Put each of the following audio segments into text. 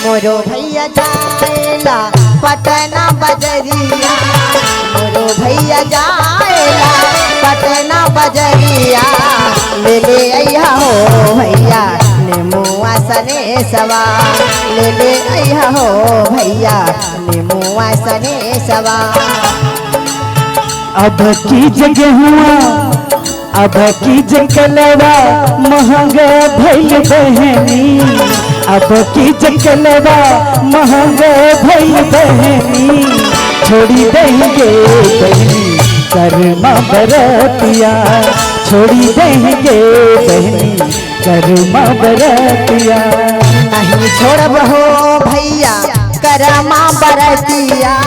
मोरो भैया जाएला पटना बजरिया, मोरो भैया जाएला पटना बजरिया, ले ले अइहा हो भैया नेमुआ सने सवा, ले ले अइहा हो भैया नेमुआ सने सवा। अब की जगह हुआ अब की जंगलवा महंगा भइल बहनी, अब की जंगलवा महंगा भइल बहनी, छोड़ी देंगे बहनी कर्मा बरतिया, छोड़ी देंगे बहनी कर्मा बरतिया। नहीं छोड़ब हो भैया कर्मा बरतिया,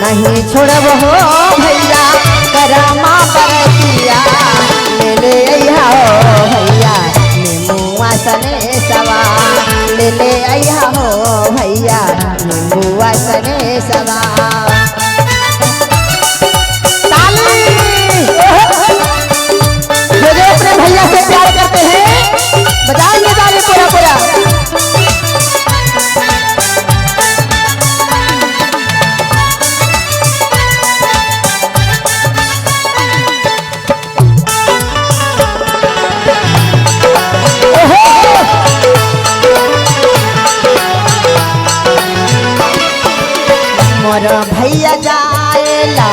नहीं छोड़ब हो भैया कर्मा बरतिया, ले ले अइहा हो भैया नेमुआ सने सवा, ले ले अइहा हो भैया नेमुआ सने सवा। जो अपने भैया से प्यार करते हैं बजाएंगे ताली पूरा पूरा। मोरो भैया जाएला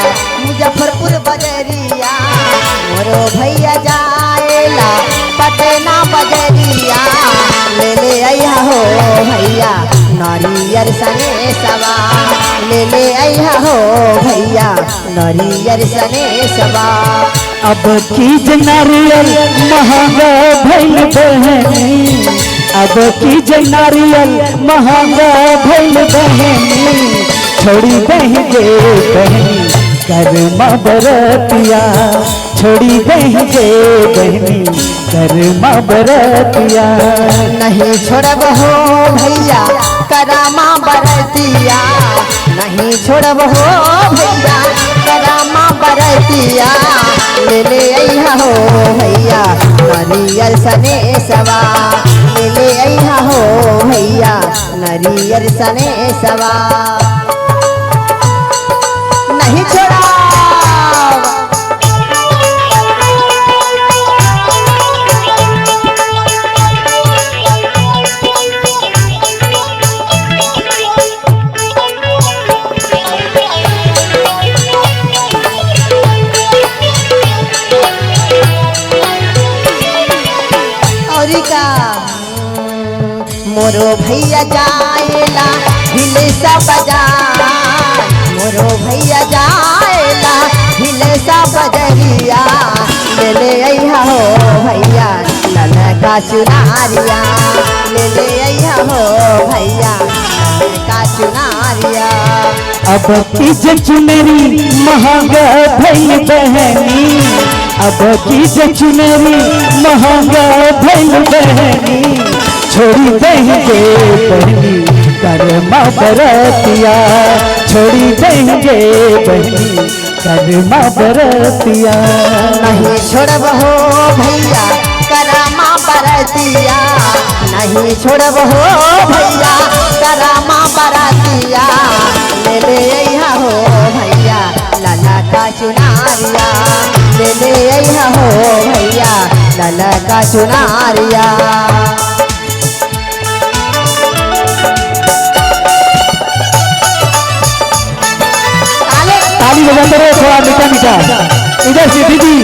मुजफ्फरपुर बजरिया, मोरो भैया जाएला पटना बजरिया, ले ले अइहा हो भैया नारियल सने सवा, ले ले अइहा हो भैया नारियल सने सवा। अब की नारियल महंगा भइल बहनी, अब की नारियल महंगा भइल बहनी, छोड़ी देंगे बहनी कर्मा बरतिया, छोड़ी देंगे बहनी कर्मा बरतिया। नहीं छोड़ब हो भैया कर्मा बरतिया, नहीं छोड़ब हो भैया कर्मा बरतिया, ले ले अइहा हो भैया नारियल सने सवा, ले ले अइहा हो भैया नारियल सने सवा। नहीं छोड़ा मोरो भैया जाएला हिलेसा बाजार, मोरो भैया जाएला हिलेसा बजरिया, ले ले अइहा हो भैया ललका चुनारिया, ले ले अइहा हो भैया ललका चुनारिया। अब की चुनरी महंगा भइल बहनी, अब की चुनरी महंगा भइल बहनी, छोड़ी देंगे बहनी कर्मा बरतिया, छोड़ी देंगे बहनी कर्मा बरतिया। नहीं छोड़ब हो भैया कर्मा बरतिया, नहीं छोड़ब हो भैया कर्मा बरतिया, ले ले अइहा हो भैया लाला का चुनारिया, ले ले अइहा हो भैया लाला का चुनारिया। ताली बजाते रहे थोड़ा मीठा मीठा, इधर से दीदी।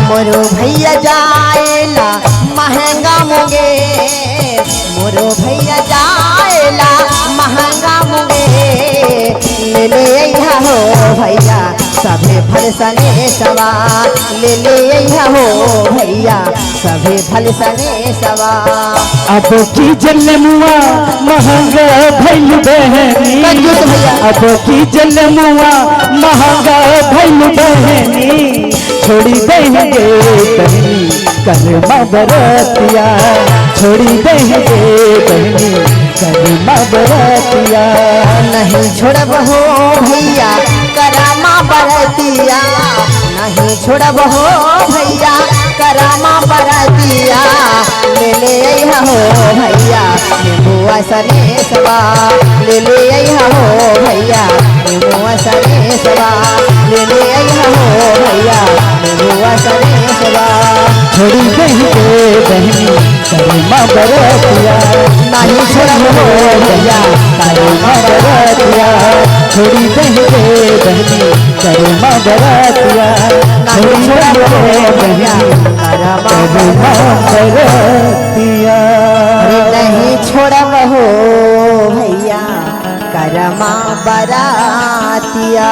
मोरो भैया जाएला महंगा मुंगेर, मोरो भैया जाएला महंगा मुंगेर, ले ले अइहा हो भैया सभे फल सने सवा, ले ले अइहा हो भैया सभे फल सने सवा। अब की जलमुआ महंगा भइल बहनी, अब की जलमुआ महंगा भइल बहनी, छोड़ी देंगे बहनी कर्मा बरतिया, छोड़ी देंगे बहनी करमा बरतिया। नहीं छोड़ब हो भैया करामा बरतिया, नहीं छोड़ब हो भैया करामा बरतिया। ले ले अइहा हो भैया नेबुआ सनेसवा, ले ले अइहा हो भैया नेबुआ सनेसवा, ले ले अइहा हो भैया नेबुआ सनेसवा। छोड़ी देंगे बहनी करमा बरतिया, नहीं छोड़ब हो भैया करमा बरतिया। छोड़ी देंगे बहनी करमा बरतिया, नहीं छोड़ब हो भैया करामा बरतिया। नहीं छोड़ब हो भैया करमा बरातिया।